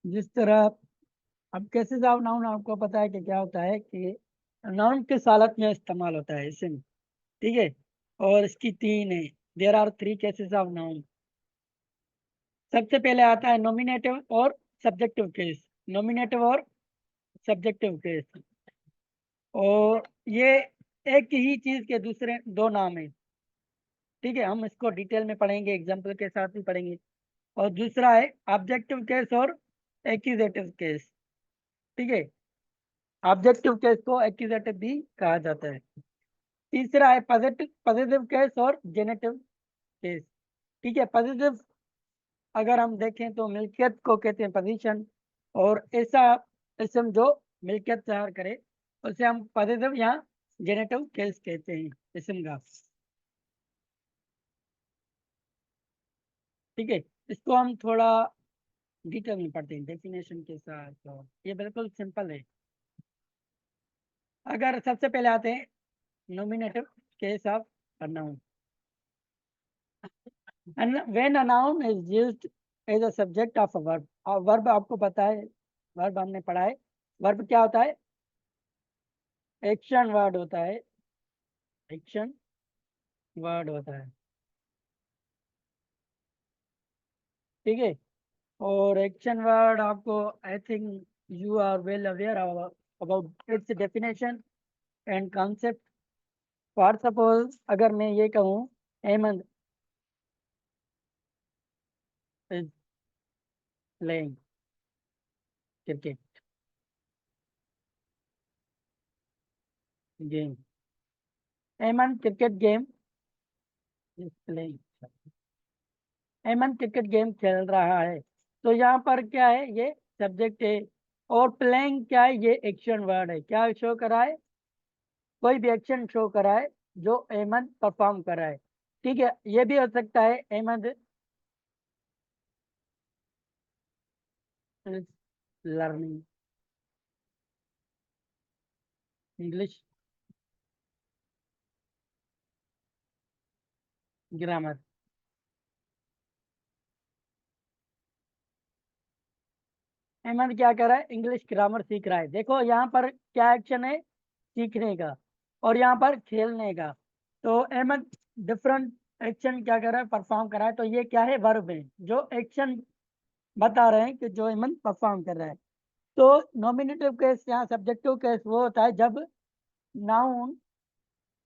जिस तरह अब केसेस ऑफ नाउन आपको पता है कि क्या होता है कि नाउन किस हालत में इस्तेमाल होता है इसमें, ठीक है। और इसकी तीन है, there are three cases of noun. सबसे पहले आता है नॉमिनेटिव और सब्जेक्टिव केस। नॉमिनेटिव और सब्जेक्टिव केस, और ये एक ही चीज के दूसरे दो नाम है, ठीक है। हम इसको डिटेल में पढ़ेंगे, एग्जाम्पल के साथ भी पढ़ेंगे। और दूसरा है ऑब्जेक्टिव केस और एक्यूजेटिव केस, ठीक है। ऑब्जेक्टिव केस को एक्यूजेटिव भी कहा जाता है। तीसरा है पॉजिटिव पॉजिटिव केस और जेनेटिव केस, ठीक है। पॉजिटिव अगर हम देखें तो मिल्कियत को कहते हैं पोजीशन, और ऐसा इसम जो मिल्कियत तैयार करे उसे हम पॉजिटिव या जेनेटिव केस कहते हैं इसम का, ठीक है। इसको हम थोड़ा डिटेल में पढ़ते हैं डेफिनेशन के साथ, तो ये बिल्कुल सिंपल है। अगर सबसे पहले आते हैं nominative case of noun. When a noun is used as a subject of a verb. और वर्ब आपको पता है, वर्ब हमने पढ़ा है। वर्ब क्या होता है? एक्शन वर्ड होता है, एक्शन वर्ड होता है, ठीक है। और एक्शन वर्ड आपको, I think you are well aware about its definition and concept. For suppose अगर मैं ये कहूँ Ahmed is playing cricket game, Ahmed cricket game is playing, Aman cricket game खेल रहा है। तो यहाँ पर क्या है, ये सब्जेक्ट है। और प्लेइंग क्या है, ये एक्शन वर्ड है। क्या शो करा है? कोई भी एक्शन शो करा है जो अहमद परफॉर्म करा है, ठीक है। ये भी हो सकता है Ahmed is learning English grammar. Ahmed क्या कर रहा है? इंग्लिश ग्रामर सीख रहा है। देखो यहाँ पर क्या एक्शन है, सीखने का, और यहाँ पर खेलने का। तो अहमद डिफरेंट एक्शन क्या कर रहा है, परफॉर्म कर रहा है। तो ये क्या है, वर्ब है जो एक्शन बता रहे हैं कि जो अमन परफॉर्म कर रहा है। तो नॉमिनेटिव केस या सब्जेक्टिव केस वो होता है जब नाउन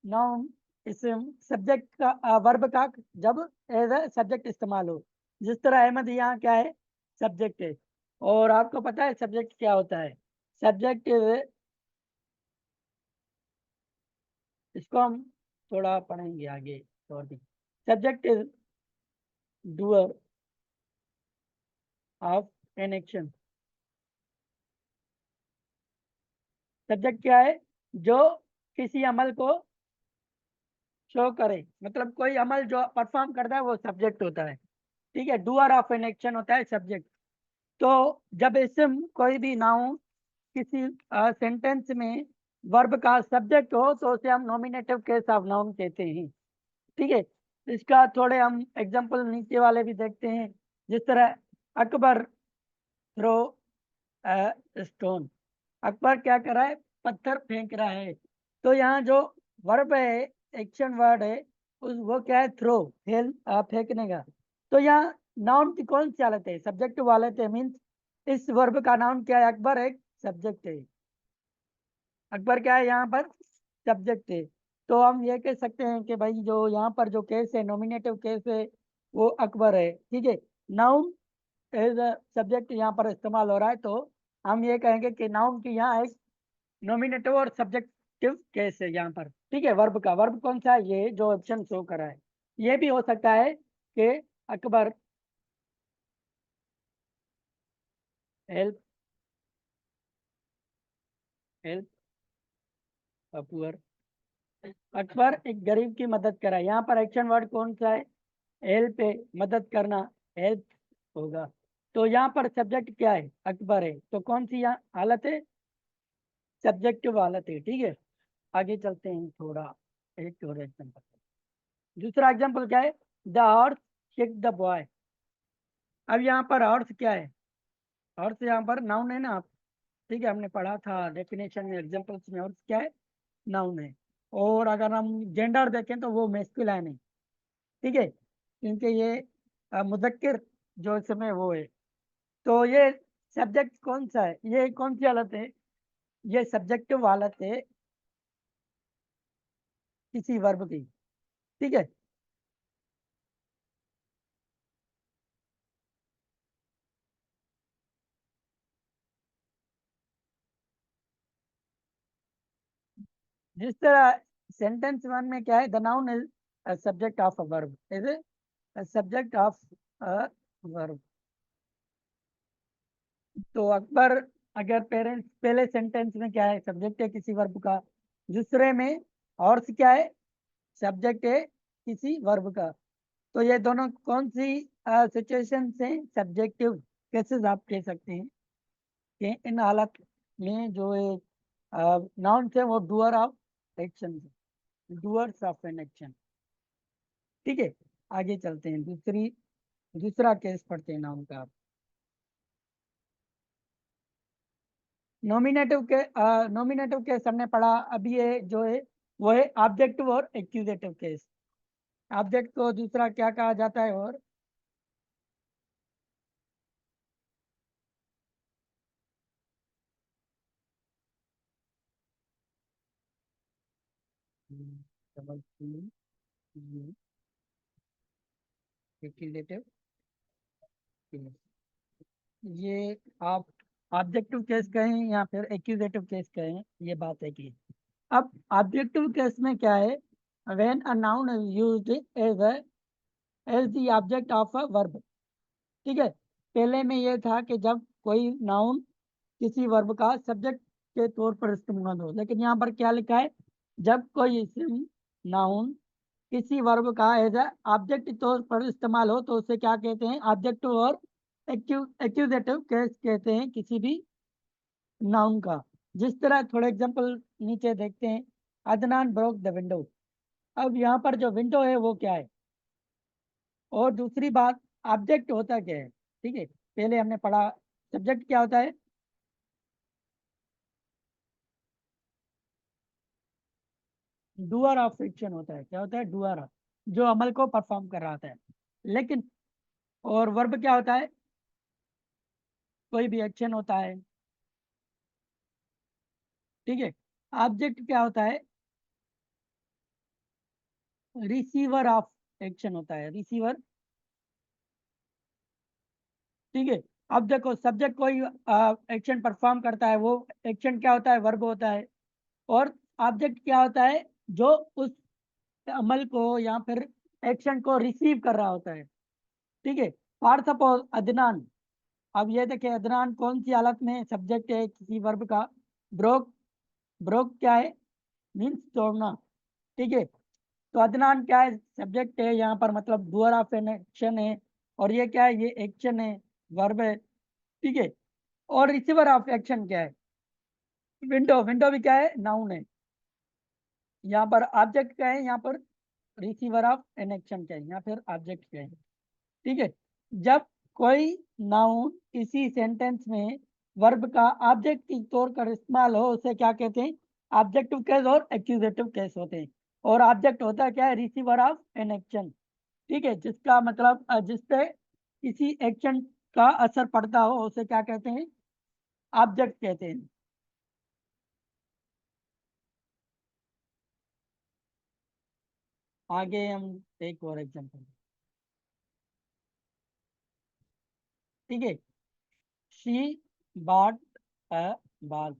नाउन इसम सब्जेक्ट का वर्ब का जब एज अ सब्जेक्ट इस्तेमाल हो। जिस तरह अहमद यहाँ क्या है, सब्जेक्ट है। और आपको पता है सब्जेक्ट क्या होता है? सब्जेक्ट, इसको हम थोड़ा पढ़ेंगे आगे और भी। Subject is doer of an action. Subject क्या है? जो किसी अमल को शो करे, मतलब कोई अमल जो परफॉर्म करता है वो सब्जेक्ट होता है, ठीक है। डूअर ऑफ एन एक्शन होता है सब्जेक्ट। तो जब इसम कोई भी नाउन किसी सेंटेंस में वर्ब का सब्जेक्ट हो तो उसे हम नॉमिनेटिव केस ऑफ नाउन कहते हैं, ठीक है। इसका थोड़े हम एग्जांपल नीचे वाले भी देखते हैं। जिस तरह अकबर थ्रो स्टोन, अकबर क्या कर रहा है, पत्थर फेंक रहा है। तो यहाँ जो वर्ब है, एक्शन वर्ड है, उस वो क्या है, थ्रो, फेंकने का। तो यहाँ नाउन की कौन सी हालत है, सब्जेक्ट हालत है। मीन्स इस वर्ब का नाउन क्या है, अकबर एक सब्जेक्ट है। अकबर क्या है यहाँ पर, सब्जेक्ट है। तो हम ये कह सकते हैं कि भाई जो यहाँ पर जो केस है, नॉमिनेटिव केस है, वो अकबर है, ठीक है। नाउन एज अ सब्जेक्ट यहाँ पर इस्तेमाल हो रहा है, तो हम ये कहेंगे कि नाउन की यहाँ एक नॉमिनेटिव और सब्जेक्टिव केस है यहाँ पर, ठीक है। वर्ब का, वर्ब कौन सा है, ये जो ऑप्शन शो करा है। ये भी हो सकता है कि Akbar help help poor, Akbar एक गरीब की मदद करा। यहाँ पर एक्शन वर्ड कौन सा है, हेल्प है, मदद करना, हेल्प होगा। तो यहाँ पर सब्जेक्ट क्या है, अकबर है। तो कौन सी यहाँ हालत है, सब्जेक्टिव हालत है, ठीक है। आगे चलते हैं थोड़ा, एक और एग्जाम्पल। दूसरा एग्जाम्पल क्या है, the horse kick the boy. अब यहाँ पर हॉर्स क्या है, हॉर्स यहाँ पर नाउन है ना, ठीक है, हमने पढ़ा था डेफिनेशन में, एग्जांपल्स में, हॉर्स क्या है, नाउन है। और अगर हम जेंडर देखें तो वो मेस्कुलाइन है, ठीक है, क्योंकि ये मुज़क्किर जो इसमें वो है। तो ये सब्जेक्ट कौन सा है, ये कौन सी हालत है, ये सब्जेक्टिव हालत है किसी वर्ब की, ठीक है। जिस तरह सेंटेंस वन में क्या है, the noun is subject of a verb, is subject of a verb. तो अकबर, अगर पेरेंट्स, पहले सेंटेंस में क्या है, सब्जेक्ट है किसी वर्ब का, दूसरे में हॉर्स क्या है, सब्जेक्ट है किसी वर्ब का। तो ये दोनों कौन सी सिचुएशन से सब्जेक्टिव केसेस आप कह सकते हैं कि इन हालत में जो नाउन है वो doer of action, doers of an action, ठीक है। आगे चलते हैं, दूसरा केस पढ़ते हैं नाउन का। नॉमिनेटिव केस हमने पढ़ा, अभी ये जो है वो है ऑब्जेक्टिव और एक्यूजेटिव केस। ऑब्जेक्ट को दूसरा क्या कहा जाता है, और एक्यूजेटिव केस, ये आप ऑब्जेक्टिव केस कहें या फिर एक्यूजेटिव केस कहें, ये बात है कि अब ऑब्जेक्टिव केस में क्या है, when a noun is used as the object of a verb, ठीक है। पहले में ये था कि जब कोई नाउन किसी वर्ब का सब्जेक्ट के तौर पर इस्तेमाल हो, लेकिन यहाँ पर क्या लिखा है, जब कोई इस्म नाउन किसी वर्ब का एज ए ऑब्जेक्ट के तौर पर इस्तेमाल हो तो उसे क्या कहते हैं, ऑब्जेक्टिव और एक्यूजेटिव केस कहते हैं किसी भी नाउन का। जिस तरह थोड़े एग्जांपल नीचे देखते हैं, अदनान ब्रोक द विंडो। अब यहाँ पर जो विंडो है वो क्या है, और दूसरी बात, ऑब्जेक्ट होता क्या है, ठीक है। पहले हमने पढ़ा सब्जेक्ट क्या होता है, डूअर ऑफ एक्शन होता है, क्या होता है, डूअर ऑफ, जो अमल को परफॉर्म कर रहा होता है। लेकिन और वर्ब क्या होता है, कोई भी एक्शन होता है, ठीक है। ऑब्जेक्ट क्या होता है, रिसीवर ऑफ एक्शन होता है, रिसीवर, ठीक है। अब देखो सब्जेक्ट कोई एक्शन परफॉर्म करता है, वो एक्शन क्या होता है, वर्ब होता है। और ऑब्जेक्ट क्या होता है, जो उस अमल को या फिर एक्शन को रिसीव कर रहा होता है, ठीक है। फॉर सपोज अदनान, अब ये देखिए अदनान कौन सी हालत में सब्जेक्ट है किसी वर्ब का, ब्रोक, ब्रोक क्या है, मीन्स तोड़ना, ठीक है। तो अदनान क्या है, सब्जेक्ट है यहाँ पर, मतलब डूअर ऑफ एन एक्शन है, और ये क्या है, ये एक्शन है, वर्ब है, ठीक है। और रिसीवर ऑफ एक्शन क्या है, विंडो, विंडो भी क्या है, नाउन है। यहाँ पर ऑब्जेक्ट क्या है, यहाँ पर रिसीवर ऑफ एन एक्शन क्या है, यहाँ फिर ऑब्जेक्ट क्या है, ठीक है। जब कोई नाउन इसी सेंटेंस में वर्ब का ऑब्जेक्ट के तौर पर इस्तेमाल हो उसे क्या कहते हैं, ऑब्जेक्टिव केस और एक्यूजेटिव केस होते हैं। और ऑब्जेक्ट होता है क्या है, रिसीवर ऑफ एन एक्शन, ठीक है, जिसका मतलब जिसपे किसी एक्शन का असर पड़ता हो उसे क्या कहते हैं, ऑब्जेक्ट कहते हैं। आगे हम एक और एग्जांपल, ठीक है। She bought a ball,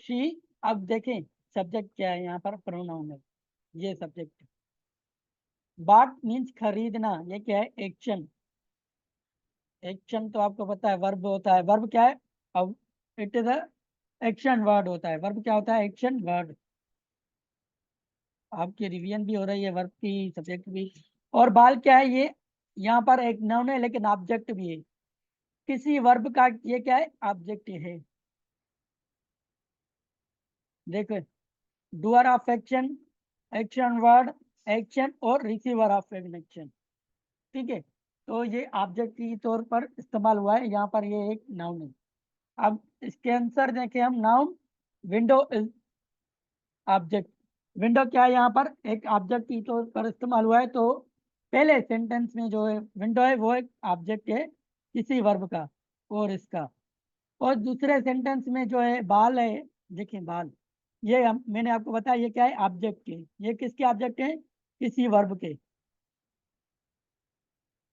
she, अब देखें सब्जेक्ट क्या है, यहाँ पर प्रोनाउन है, ये सब्जेक्ट। बॉट मीन्स खरीदना, ये क्या है, एक्शन। एक्शन तो आपको पता है वर्ब होता है, वर्ब क्या है, अब it is a action word होता है, वर्ब क्या होता है, एक्शन वर्ड। आपकी रिवीजन भी हो रही है वर्ब की, सब्जेक्ट भी। और बाल क्या है, ये यहाँ पर एक नाउन है लेकिन ऑब्जेक्ट भी है, किसी वर्ब का ये क्या है, ऑब्जेक्ट है। देखो, doer of action, action word, action और रिसीवर ऑफ एन एक्शन, ठीक है। तो ये ऑब्जेक्ट के तौर पर इस्तेमाल हुआ है, यहाँ पर ये एक नाउन है। अब इसके आंसर देखें हम, noun window is object. Window क्या है, यहाँ पर एक ऑब्जेक्ट की तौर पर इस्तेमाल हुआ है, तो पहले सेंटेंस में जो है विंडो है वो एक ऑब्जेक्ट है किसी वर्ब का और इसका। और दूसरे सेंटेंस में जो है बाल है, देखिए बाल, ये मैंने आपको बताया ये क्या है, ऑब्जेक्ट के, ये किसके ऑब्जेक्ट है, किसी वर्ब के,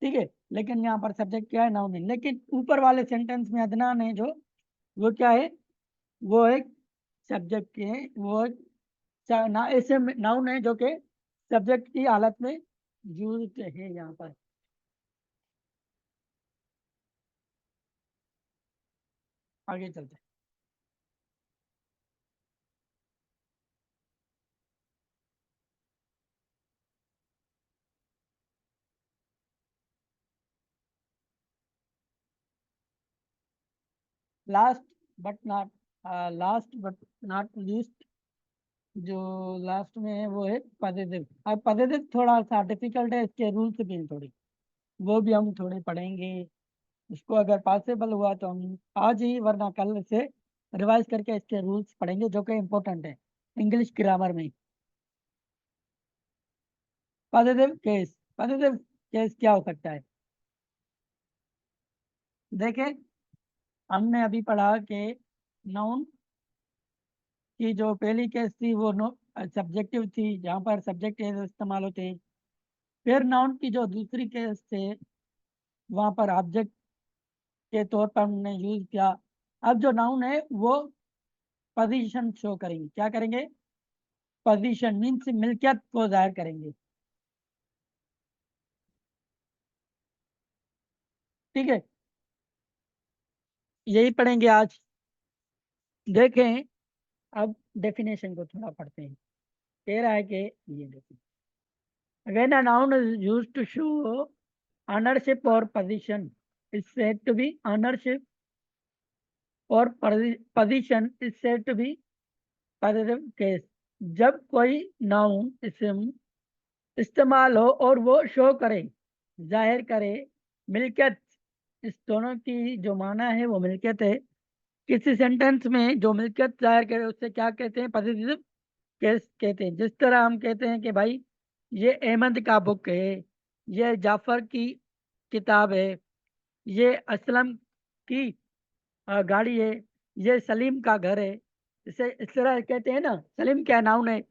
ठीक है। लेकिन यहाँ पर सब्जेक्ट क्या है, नाउन है। लेकिन ऊपर वाले सेंटेंस में अदनान है जो, वो क्या है, वो एक सब्जेक्ट के है, वो एक ना ऐसे नाउन है जो कि सब्जेक्ट की हालत में यूज है यहाँ पर। आगे चलते हैं। Last but not last but not least, जो लास्ट में है वो है पदेतिव। अब पदेतिव थोड़ा सा डिफिकल्ट है, इसके रूल्स भी हैं थोड़ी, वो भी हम थोड़े पढ़ेंगे। उसको अगर पॉसिबल हुआ तो हम आज ही, वरना कल से रिवाइज करके इसके रूल्स पढ़ेंगे जो कि इम्पोर्टेंट है इंग्लिश ग्रामर में। पॉजिटिव केस, पॉजिटिव केस क्या हो सकता है, देखें, हमने अभी पढ़ा कि नाउन की जो पहली केस थी वो नो सब्जेक्टिव थी, जहाँ पर सब्जेक्ट इस्तेमाल होते हैं। फिर नाउन की जो दूसरी केस थे, वहाँ पर ऑब्जेक्ट के तौर पर हमने यूज किया। अब जो नाउन है वो पोजीशन शो करेंगे, क्या करेंगे, पोजीशन मीन्स मिल्कियत को जाहिर करेंगे, ठीक है। यही पढ़ेंगे आज। देखें, अब डेफिनेशन को थोड़ा पढ़ते हैं। कह रहा है कि ये देखिए, when a noun is used to show ownership or position is said to be ownership, और position is said to be possessive case। जब कोई नाउन इसम इस्तेमाल हो और वो शो करे, जाहिर करे मिल्कियत, इस दोनों की जो माना है वो मिल्कियत है, किसी सेंटेंस में जो मिल्कियत जाहिर करे उससे क्या कहते हैं, पॉजिटिव केस कहते हैं। जिस तरह हम कहते हैं कि भाई ये अहमद का बुक है, ये जाफर की किताब है, ये असलम की गाड़ी है, ये सलीम का घर है, इसे इस तरह कहते हैं ना। सलीम क्या नाउन है,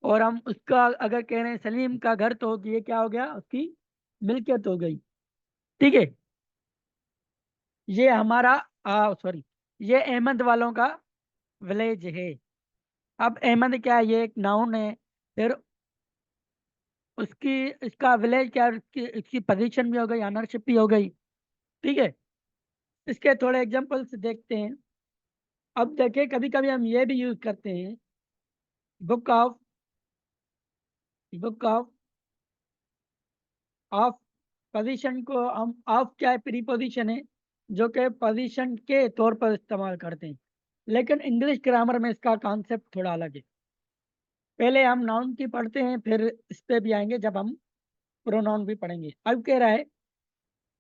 और हम उसका अगर कह रहे हैं सलीम का घर, तो ये क्या हो गया, उसकी मिल्कियत हो गई, ठीक है। ये हमारा सॉरी, ये अहमद वालों का विलेज है। अब अहमद क्या है, ये एक नाउन है। फिर उसकी, इसका विलेज क्या है, उसकी इसकी पोजीशन भी हो गई, ऑनरशिप भी हो गई, ठीक है। इसके थोड़े एग्जांपल्स देखते हैं। अब देखिए, कभी कभी हम ये भी यूज करते हैं, book of, book of of position को हम, ऑफ क्या है, प्रीपोजिशन है जो कि पोजीशन के तौर पर इस्तेमाल करते हैं। लेकिन इंग्लिश ग्रामर में इसका कॉन्सेप्ट थोड़ा अलग है। पहले हम नाउन की पढ़ते हैं, फिर इस पे भी आएंगे जब हम प्रोनाउन भी पढ़ेंगे। अब कह रहा है,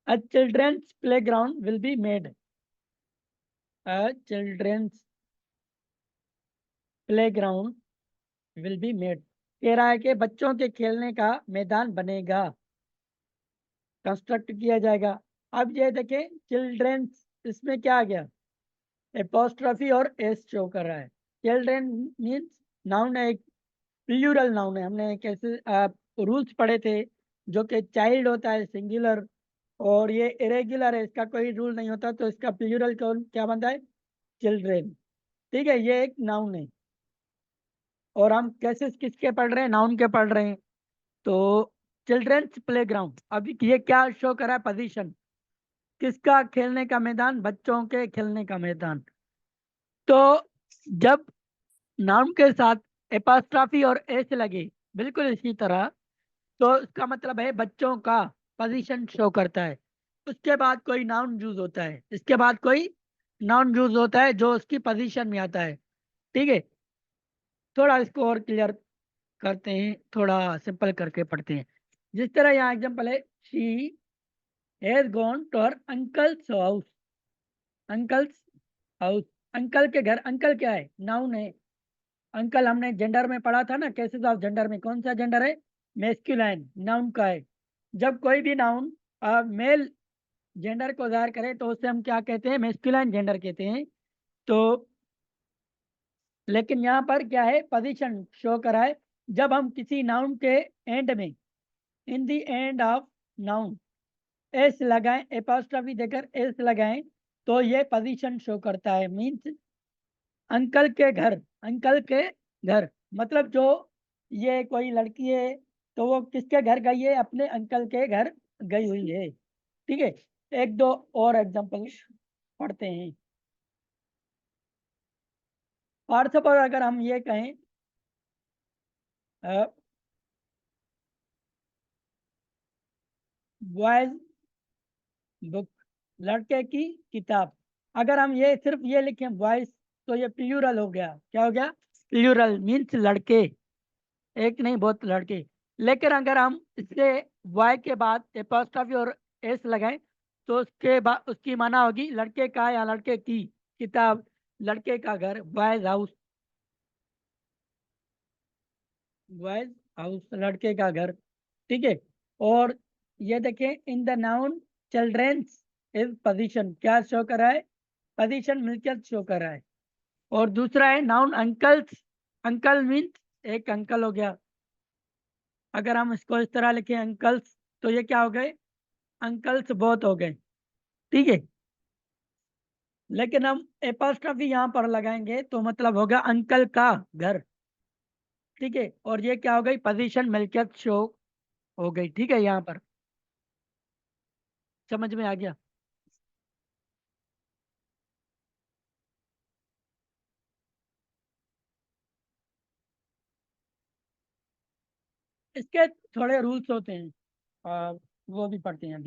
a children's play ground will be made, a children's play ground will be made, कह रहा है कि बच्चों के खेलने का मैदान बनेगा, कंस्ट्रक्ट किया जाएगा। अब ये देखें, चिल्ड्रंस, इसमें क्या आ गया, एपोस्ट्रॉफी और एस शो कर रहा है। चिल्ड्रन मीन्स नाउन है, एक प्लूरल नाउन है। हमने कैसे रूल्स पढ़े थे, जो कि चाइल्ड होता है सिंगुलर, और ये इरेगुलर है, इसका कोई रूल नहीं होता, तो इसका प्लूरल कौन क्या बनता है, चिल्ड्रेन, ठीक है। ये एक नाउन है, और हम कैसे किसके पढ़ रहे हैं, नाउन के पढ़ रहे हैं। तो चिल्ड्रंस प्ले ग्राउंड, अभी ये क्या शो करा है, पोजीशन, किसका, खेलने का मैदान, बच्चों के खेलने का मैदान। तो जब नाउन के साथ एपास्ट्राफी और एस लगे, बिल्कुल इसी तरह, तो इसका मतलब है बच्चों का पोजीशन शो करता है। उसके बाद कोई नाउन यूज होता है, इसके बाद कोई नाउन यूज होता है जो उसकी पोजीशन में आता है, ठीक है। थोड़ा इसको और क्लियर करते हैं, थोड़ा सिंपल करके पढ़ते हैं। जिस तरह यहाँ एग्जांपल है, she has gone to her uncle's house. Uncle's house, uncle के घर। अंकल क्या है? नाउन है। अंकल हमने जेंडर में पढ़ा था ना, केसेस ऑफ जेंडर में कौन सा जेंडर है? मेस्कुलाइन, नाउन का है। जब कोई भी नाउन मेल जेंडर को जाहिर करे तो उसे हम क्या कहते हैं? मेस्कुलाइन जेंडर कहते हैं। तो लेकिन यहाँ पर क्या है? पोजीशन शो करा है। जब हम किसी नाउन के एंड में, in the end of noun, S लगाएं, एपोस्ट्रोफी देकर एस लगाएं, तो ये पोजीशन शो करता है। मीन्स अंकल के घर, अंकल के घर मतलब जो ये कोई लड़की है तो वो किसके घर गई है? अपने अंकल के घर गई हुई है। ठीक है, एक दो और एग्जांपल पढ़ते हैं। और सपोज अगर हम ये कहें बॉयज बुक, लड़के की किताब। अगर हम ये सिर्फ ये लिखें बॉयज, तो ये प्लूरल हो गया। क्या हो गया? प्लूरल मीन्स लड़के, एक नहीं बहुत लड़के। लेकिन अगर हम इससे वाई के बाद एपोस्ट्रोफी और एस लगाएं तो उसके बाद उसकी माना होगी लड़के का या लड़के की किताब, लड़के का घर, बॉयज हाउस। बॉयज हाउस, लड़के का घर। ठीक है। और ये देखें, in the noun children's is position, क्या शो कर रहा है? पोजीशन मिल्कियत शो कर रहा है। और दूसरा है नाउन अंकल्स, अंकल मीन्स एक अंकल हो गया। अगर हम इसको इस तरह लिखें अंकल्स, तो ये क्या हो गए? अंकल्स बहुत हो गए। ठीक है। लेकिन हम एपोस्ट्रोफी यहाँ पर लगाएंगे तो मतलब होगा अंकल का घर। ठीक है। और ये क्या हो गई? पोजीशन मिल्कियत शो हो गई। ठीक है, यहाँ पर समझ में आ गया? इसके थोड़े रूल्स होते हैं, वो भी पढ़ते हैं।